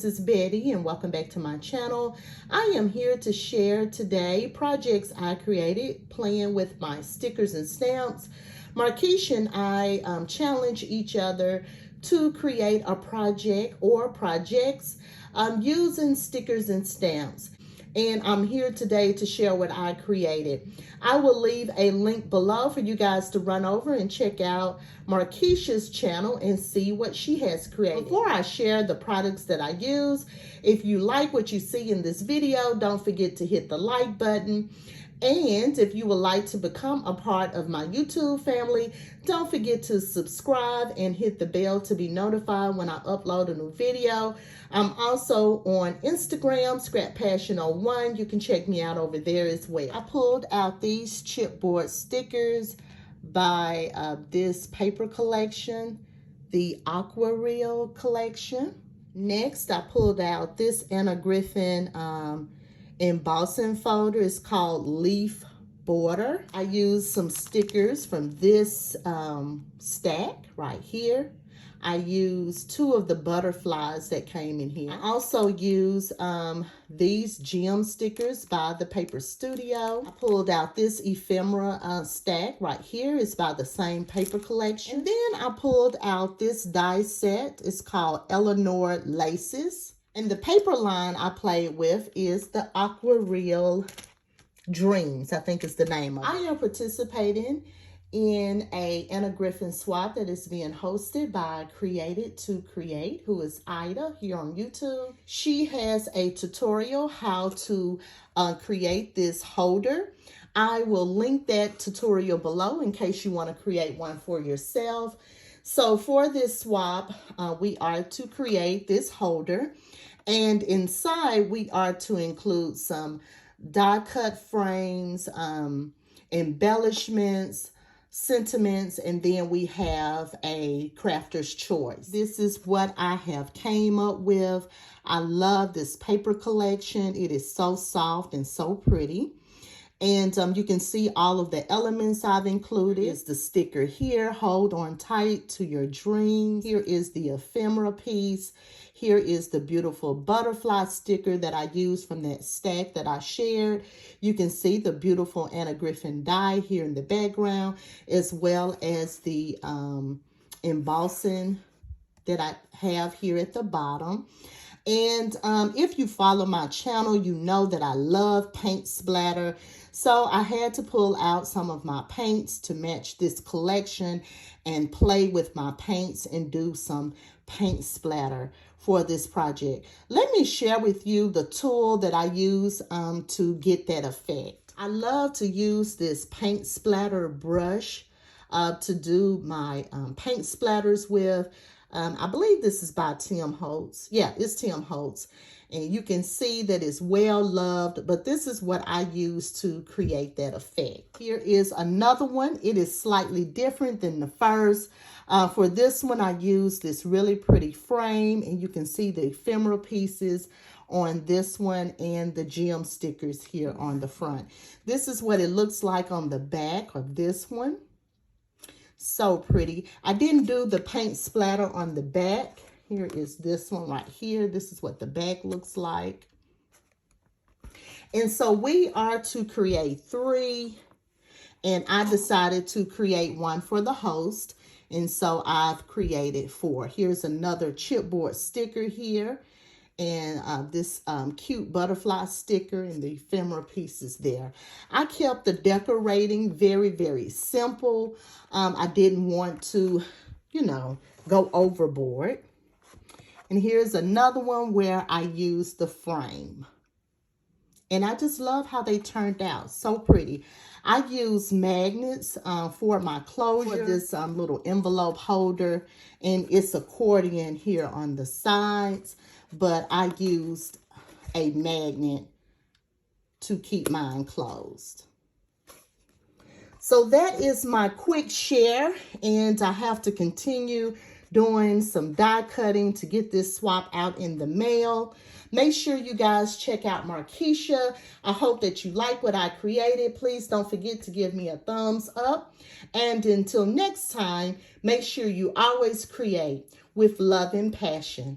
this is Betty and welcome back to my channel. I am here to share today projects I created playing with my stickers and stamps. Markeisha and I challenge each other to create a project or projects using stickers and stamps. And I'm here today to share what I created. I will leave a link below for you guys to run over and check out Markeisha's channel and see what she has created. Before I share the products that I use, if you like what you see in this video, don't forget to hit the like button. And if you would like to become a part of my YouTube family, don't forget to subscribe and hit the bell to be notified when I upload a new video. I'm also on Instagram, Scrap Passion 01. You can check me out over there as well. I pulled out these chipboard stickers by this paper collection, the Aquarelle collection. Next, I pulled out this Anna Griffin embossing folder. Is called Leaf Border. I used some stickers from this stack right here. I used two of the butterflies that came in here. I also used these gem stickers by the Paper Studio. I pulled out this ephemera stack right here. It's by the same paper collection. And then I pulled out this die set. It's called Eleanor Laces. And the paper line I played with is the Aquarelle Dreams, I think is the name of it. I am participating in a Anna Griffin swap that is being hosted by Created to Create, who is Ida here on YouTube. She has a tutorial how to create this holder. I will link that tutorial below in case you want to create one for yourself. So for this swap, we are to create this holder. And inside, we are to include some die-cut frames, embellishments, sentiments, and then we have a crafter's choice. This is what I have came up with. I love this paper collection. It is so soft and so pretty. And you can see all of the elements I've included. It's the sticker here, hold on tight to your dreams. Here is the ephemera piece. Here is the beautiful butterfly sticker that I used from that stack that I shared. You can see the beautiful Anna Griffin die here in the background, as well as the embossing that I have here at the bottom. And if you follow my channel, you know that I love paint splatter. So I had to pull out some of my paints to match this collection and play with my paints and do some paint splatter for this project. Let me share with you the tool that I use to get that effect. I love to use this paint splatter brush to do my paint splatters with. I believe this is by Tim Holtz. Yeah, it's Tim Holtz. And you can see that it's well loved, but this is what I use to create that effect. Here is another one. It is slightly different than the first. For this one, I used this really pretty frame, and you can see the ephemeral pieces on this one and the gem stickers here on the front. This is what it looks like on the back of this one. So pretty. I didn't do the paint splatter on the back. Here is this one right here. This is what the back looks like. And so we are to create 3. And I decided to create one for the host. And so I've created 4. Here's another chipboard sticker here. And this cute butterfly sticker and the ephemera pieces there. I kept the decorating very, very simple. I didn't want to, go overboard. And here's another one where I used the frame. And I just love how they turned out. So pretty. I used magnets for my closure. For this little envelope holder. And it's accordion here on the sides. But I used a magnet to keep mine closed. So that is my quick share. And I have to continue doing some die cutting to get this swap out in the mail. Make sure you guys check out Markeisha. I hope that you like what I created. Please don't forget to give me a thumbs up. And until next time, make sure you always create with love and passion.